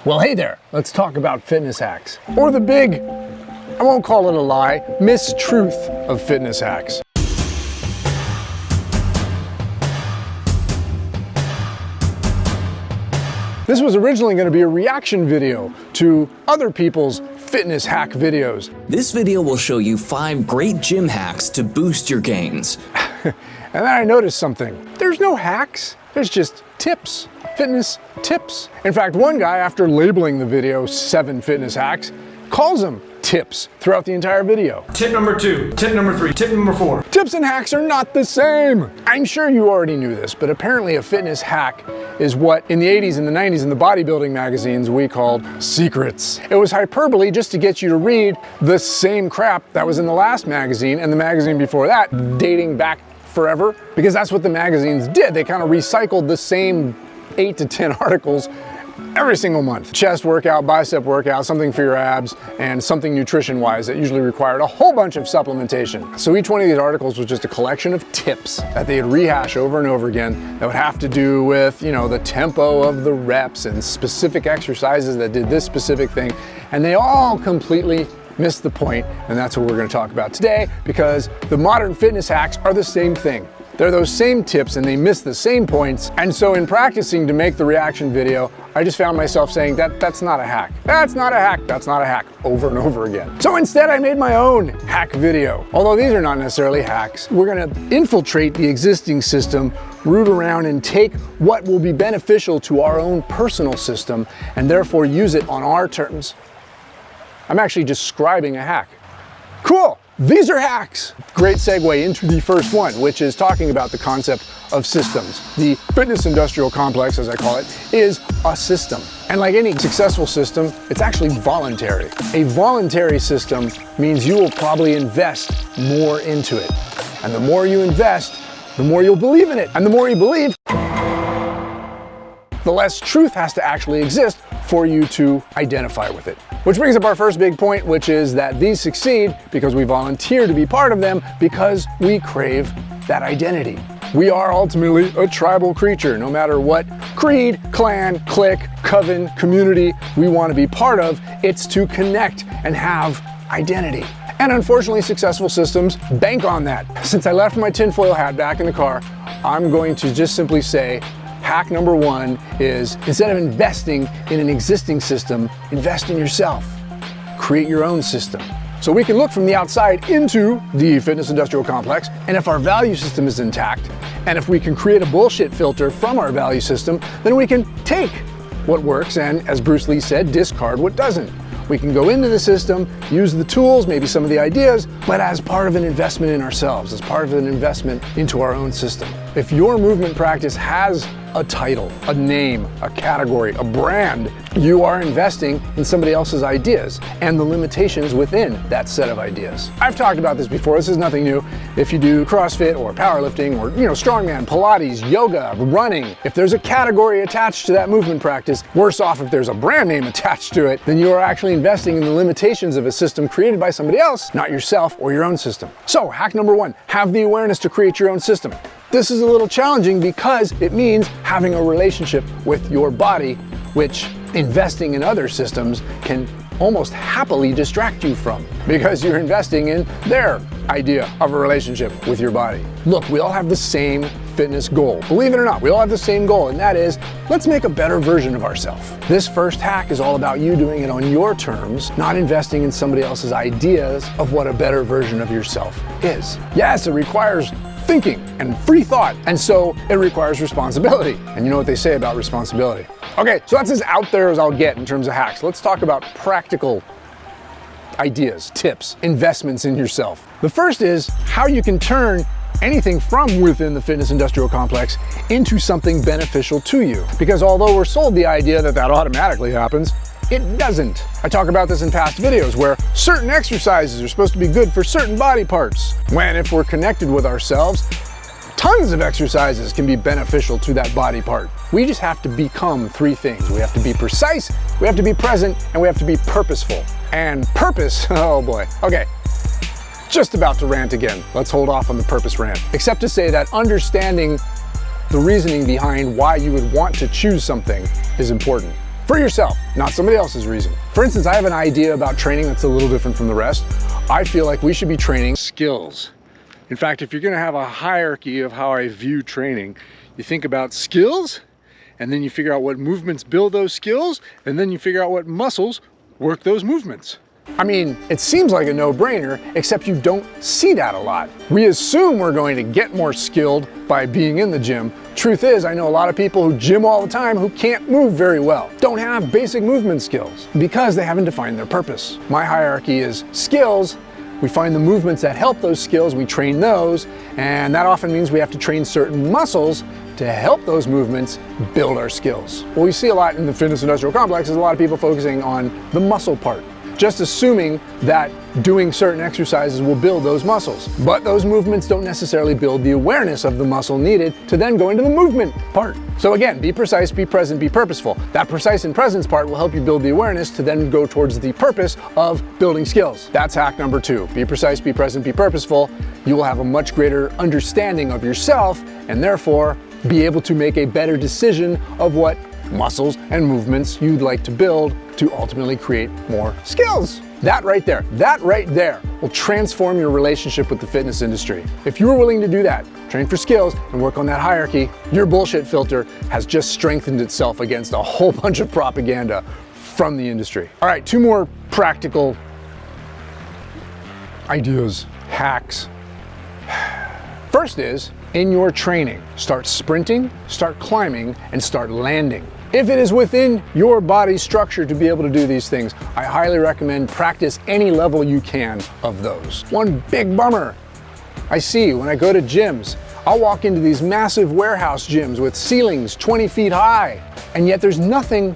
Well, hey there, let's talk about fitness hacks. Or the big, I won't call it a lie, mistruth of fitness hacks. This was originally going to be a reaction video to other people's fitness hack videos. This video will show you 5 great gym hacks to boost your gains. And then I noticed something. There's no hacks, there's just tips, fitness tips. In fact, one guy, after labeling the video 7 fitness hacks, calls them tips throughout the entire video. Tip number 2, tip number 3, tip number 4. Tips and hacks are not the same. I'm sure you already knew this, but apparently a fitness hack is what in the 80s and the 90s in the bodybuilding magazines we called secrets. It was hyperbole just to get you to read the same crap that was in the last magazine and the magazine before that, dating back forever, because that's what the magazines did. They kind of recycled the same 8 to 10 articles every single month. Chest workout, bicep workout, something for your abs, and something nutrition-wise that usually required a whole bunch of supplementation. So each one of these articles was just a collection of tips that they'd rehash over and over again that would have to do with, you know, the tempo of the reps and specific exercises that did this specific thing. And they all completely missed the point, and that's what we're going to talk about today, because the modern fitness hacks are the same thing. They're those same tips and they miss the same points. And so in practicing to make the reaction video, I just found myself saying that's not a hack. That's not a hack. That's not a hack over and over again. So instead I made my own hack video. Although these are not necessarily hacks. We're gonna infiltrate the existing system, root around and take what will be beneficial to our own personal system and therefore use it on our terms. I'm actually describing a hack. Cool. These are hacks. Great segue into the first one, which is talking about the concept of systems. The fitness industrial complex, as I call it, is a system. And like any successful system, it's actually voluntary. A voluntary system means you will probably invest more into it. And the more you invest, the more you'll believe in it. And the more you believe, the less truth has to actually exist for you to identify with it. Which brings up our first big point, which is that these succeed because we volunteer to be part of them because we crave that identity. We are ultimately a tribal creature. No matter what creed, clan, clique, coven, community we want to be part of, it's to connect and have identity. And unfortunately, successful systems bank on that. Since I left my tinfoil hat back in the car, I'm going to just simply say, hack number 1 is, instead of investing in an existing system, invest in yourself. Create your own system. So we can look from the outside into the fitness industrial complex, and if our value system is intact, and if we can create a bullshit filter from our value system, then we can take what works and, as Bruce Lee said, discard what doesn't. We can go into the system, use the tools, maybe some of the ideas, but as part of an investment in ourselves, as part of an investment into our own system. If your movement practice has a title, a name, a category, a brand, you are investing in somebody else's ideas and the limitations within that set of ideas. I've talked about this before, this is nothing new. If you do CrossFit or powerlifting or, strongman, Pilates, yoga, running, if there's a category attached to that movement practice, worse off if there's a brand name attached to it, then you are actually investing in the limitations of a system created by somebody else, not yourself or your own system. So hack number 1, have the awareness to create your own system. This is a little challenging because it means having a relationship with your body, which investing in other systems can almost happily distract you from, because you're investing in their idea of a relationship with your body. Look, we all have the same fitness goal. Believe it or not, we all have the same goal, and that is, let's make a better version of ourselves. This first hack is all about you doing it on your terms, not investing in somebody else's ideas of what a better version of yourself is. Yes, it requires thinking and free thought, and so it requires responsibility. And you know what they say about responsibility. Okay, so that's as out there as I'll get in terms of hacks. Let's talk about practical ideas, tips, investments in yourself. The first is how you can turn anything from within the fitness industrial complex into something beneficial to you. Because although we're sold the idea that automatically happens, it doesn't. I talk about this in past videos where certain exercises are supposed to be good for certain body parts, when if we're connected with ourselves, tons of exercises can be beneficial to that body part. We just have to become 3 things. We have to be precise, we have to be present, and we have to be purposeful. And purpose, oh boy. Okay, just about to rant again. Let's hold off on the purpose rant. Except to say that understanding the reasoning behind why you would want to choose something is important. for yourself, not somebody else's reason. For instance, I have an idea about training that's a little different from the rest. I feel like we should be training skills. In fact, if you're gonna have a hierarchy of how I view training, you think about skills, and then you figure out what movements build those skills, and then you figure out what muscles work those movements. I mean, it seems like a no-brainer, except you don't see that a lot. We assume we're going to get more skilled by being in the gym. Truth is, I know a lot of people who gym all the time who can't move very well, don't have basic movement skills, because they haven't defined their purpose. My hierarchy is skills. We find the movements that help those skills, we train those, and that often means we have to train certain muscles to help those movements build our skills. What we see a lot in the fitness industrial complex is a lot of people focusing on the muscle part, just assuming that doing certain exercises will build those muscles. But those movements don't necessarily build the awareness of the muscle needed to then go into the movement part. So again, be precise, be present, be purposeful. That precise and presence part will help you build the awareness to then go towards the purpose of building skills. That's hack number 2. Be precise, be present, be purposeful. You will have a much greater understanding of yourself and therefore be able to make a better decision of what muscles and movements you'd like to build to ultimately create more skills. That right there will transform your relationship with the fitness industry. If you're willing to do that, train for skills and work on that hierarchy, your bullshit filter has just strengthened itself against a whole bunch of propaganda from the industry. All right, 2 more practical ideas, hacks. First is, in your training, start sprinting, start climbing, and start landing. If it is within your body structure to be able to do these things, I highly recommend practice any level you can of those. One big bummer I see when I go to gyms, I'll walk into these massive warehouse gyms with ceilings 20 feet high, and yet there's nothing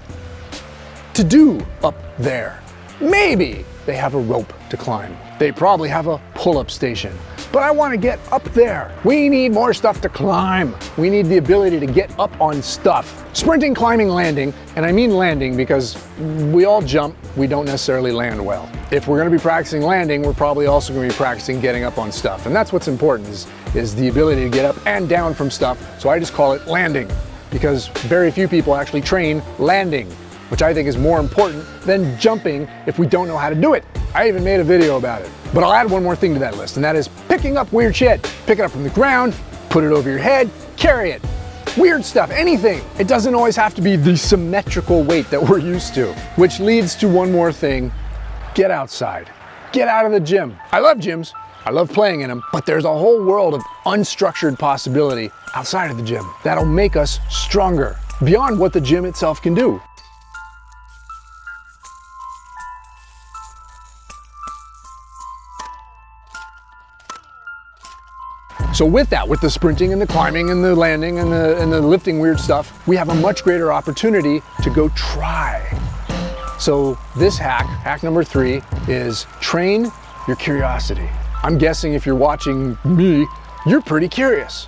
to do up there. Maybe they have a rope to climb. They probably have a pull-up station. But I want to get up there. We need more stuff to climb. We need the ability to get up on stuff. Sprinting, climbing, landing, and I mean landing because we all jump, we don't necessarily land well. If we're going to be practicing landing, we're probably also going to be practicing getting up on stuff. And that's what's important is the ability to get up and down from stuff. So I just call it landing because very few people actually train landing, which I think is more important than jumping if we don't know how to do it. I even made a video about it. But I'll add one more thing to that list, and that is picking up weird shit. Pick it up from the ground, put it over your head, carry it. Weird stuff, anything. It doesn't always have to be the symmetrical weight that we're used to, which leads to one more thing. Get outside. Get out of the gym. I love gyms. I love playing in them, but there's a whole world of unstructured possibility outside of the gym that'll make us stronger beyond what the gym itself can do. So with that, with the sprinting and the climbing and the landing and the lifting weird stuff, we have a much greater opportunity to go try. So this hack number 3, is train your curiosity. I'm guessing if you're watching me, you're pretty curious.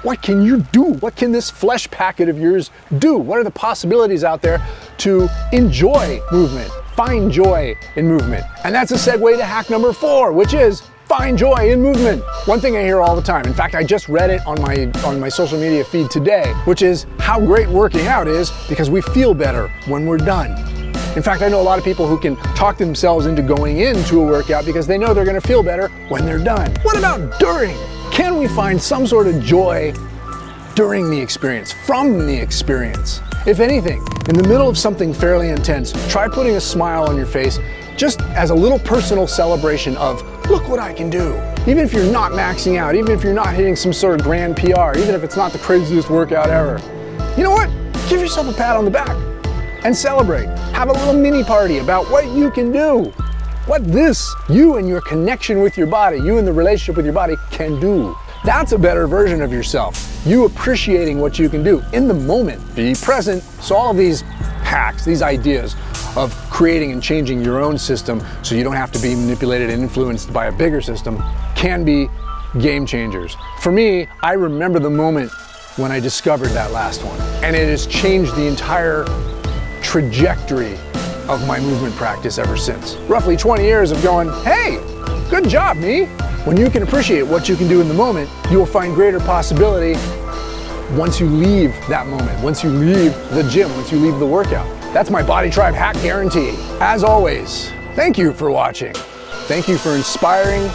What can you do? What can this flesh packet of yours do? What are the possibilities out there to enjoy movement? Find joy in movement. And that's a segue to hack number 4, which is find joy in movement. One thing I hear all the time, in fact, I just read it on my social media feed today, which is how great working out is because we feel better when we're done. In fact, I know a lot of people who can talk themselves into going into a workout because they know they're gonna feel better when they're done. What about during? Can we find some sort of joy during the experience, from the experience? If anything, in the middle of something fairly intense, try putting a smile on your face just as a little personal celebration of, look what I can do. Even if you're not maxing out, even if you're not hitting some sort of grand PR, even if it's not the craziest workout ever, you know what? Give yourself a pat on the back and celebrate. Have a little mini party about what you can do. What you and your connection with your body, you and the relationship with your body can do. That's a better version of yourself. You appreciating what you can do in the moment. Be present. So all of these hacks, these ideas of creating and changing your own system so you don't have to be manipulated and influenced by a bigger system can be game changers. For me, I remember the moment when I discovered that last one, and it has changed the entire trajectory of my movement practice ever since. Roughly 20 years of going, hey, good job, me. When you can appreciate what you can do in the moment, you will find greater possibility once you leave that moment, once you leave the gym, once you leave the workout. That's my Body Tribe hack guarantee. As always, thank you for watching. Thank you for inspiring,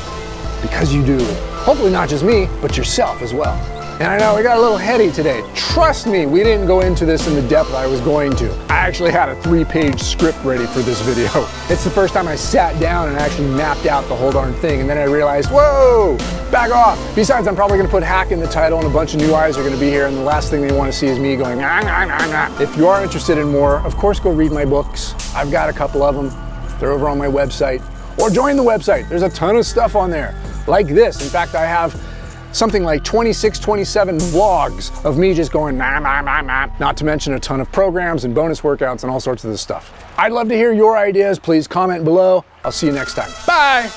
because you do. Hopefully not just me, but yourself as well. And I know we got a little heady today. Trust me, we didn't go into this in the depth I was going to. I actually had a 3-page script ready for this video. It's the first time I sat down and actually mapped out the whole darn thing, and then I realized, whoa, back off. Besides, I'm probably gonna put hack in the title and a bunch of new eyes are gonna be here, and the last thing they wanna see is me going, nah, nah, nah, nah. If you are interested in more, of course, go read my books. I've got a couple of them. They're over on my website. Or join the website. There's a ton of stuff on there, like this. In fact, I have something like 26, 27 vlogs of me just going nah, nah, nah, nah. Not to mention a ton of programs and bonus workouts and all sorts of this stuff. I'd love to hear your ideas. Please comment below. I'll see you next time. Bye.